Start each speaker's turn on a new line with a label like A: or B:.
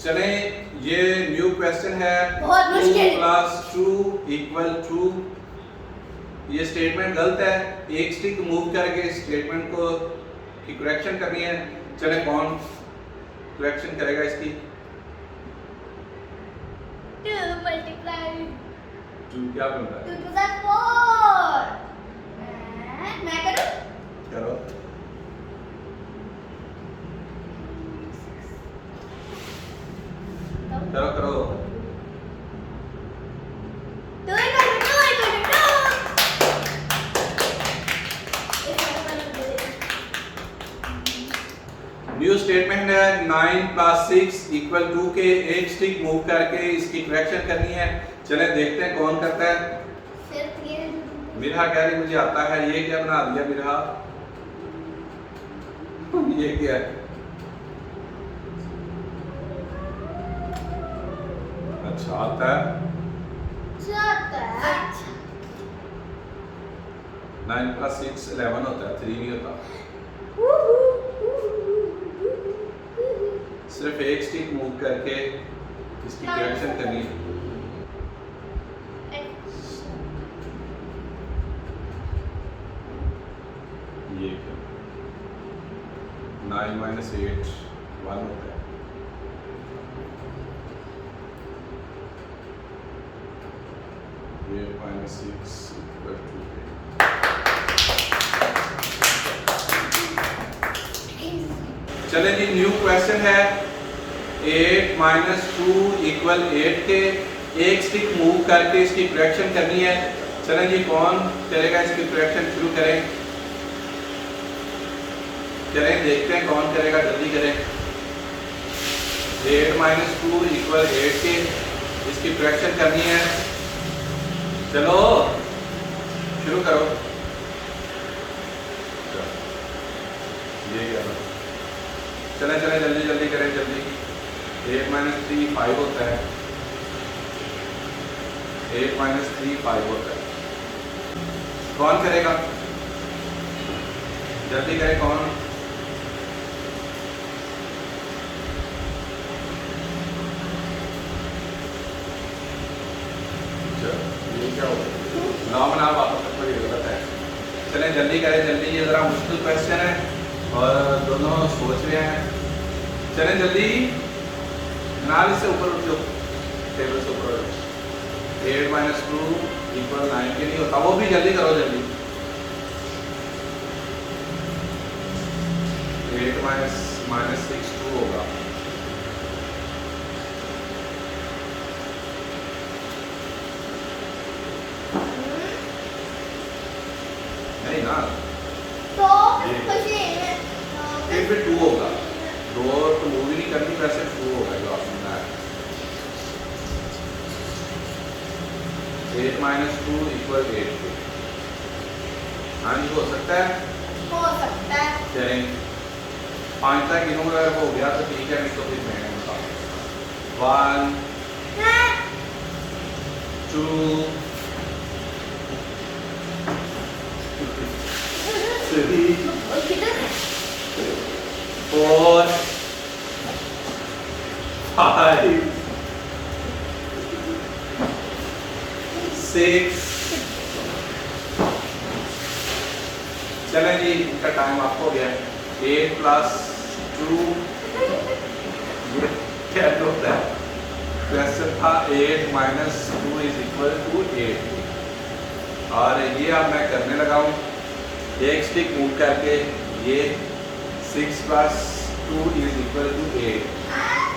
A: चले ये new question है,
B: बहुत मुश्किल।
A: 2 + 2 = 2। ये स्टेटमेंट गलत है, एक स्टिक मूव करके स्टेटमेंट को की करेक्शन करनी है। चले कौन करेक्शन करेगा इसकी?
B: 2 ×
A: 2 क्या बन रहा है?
B: 2 × 4। मैं करूं?
A: करो। करो करो।
B: 2 × 2
A: न्यू स्टेटमेंट है 9 + 6 = 2 के एक स्टिक मूव करके इसकी करेक्शन करनी है। चले देखते हैं कौन करता है।
B: सिर्फ ये
A: मिरहा कह रही मुझे आता है। ये क्या बना दिया मिरहा? ये क्या है? अच्छा आता है।
B: चाहता है।
A: 9 + 6 11 होता है, 3 नहीं होता। सिर्फ एक स्टिक मूव करके इसकी करेक्शन करनी है। ये क्या? 9 - 8 1 होता है। ये -6 = 2। चले जी न्यू क्वेश्चन है 8 - 2 = 8 के एक स्टिक मूव करके इसकी करेक्शन करनी है। चलें जी कौन करेगा इसकी करेक्शन? शुरू करें। चलें देखते हैं कौन करेगा, जल्दी करें। 8 - 2 = 8 के इसकी करेक्शन करनी है। चलो शुरू करो। ये क्या? चलें चलें जल्दी जल्दी करें जल्दी। 8 - 3 5 होता है। 8 - 3 5 होता है। कौन करेगा? जल्दी करें कौन? ये क्या हो नाम ना वापस तक ये गलत है। चलें जल्दी करें जल्दी, ये ज़रा मुश्किल क्वेश्चन है और दोनों सोच रहे हैं। चलें जल्दी, नाल इससे ऊपर उठ जाओ, टेबल से ऊपर उठ जाओ। 8 - 2 = 9 के नहीं होता, वो भी जल्दी करो जल्दी। 8 - 6 2 होगा। नहीं ना,
B: तो कुछ
A: फिर 2 होगा। 2 तो मूव ही नहीं करनी, वैसे 2 होगा जो आपने बनाया। 8 - 2 = 8। हाँ जी हो सकता है।
B: हो सकता है।
A: चलें 5 तक गिनूंगा, अगर हो गया तो ठीक है, नहीं तो फिर मैं बताऊँ। 1 2 3 4 5 6। चलें जी इनका टाइम आप हो गया। 8 + 2 ये क्या होता है? क्वेश्चन था 8 - 2 = 8 और ये अब मैं करने लगा हूँ। एक स्टिक मूव करके ये 6 + 2 = 8।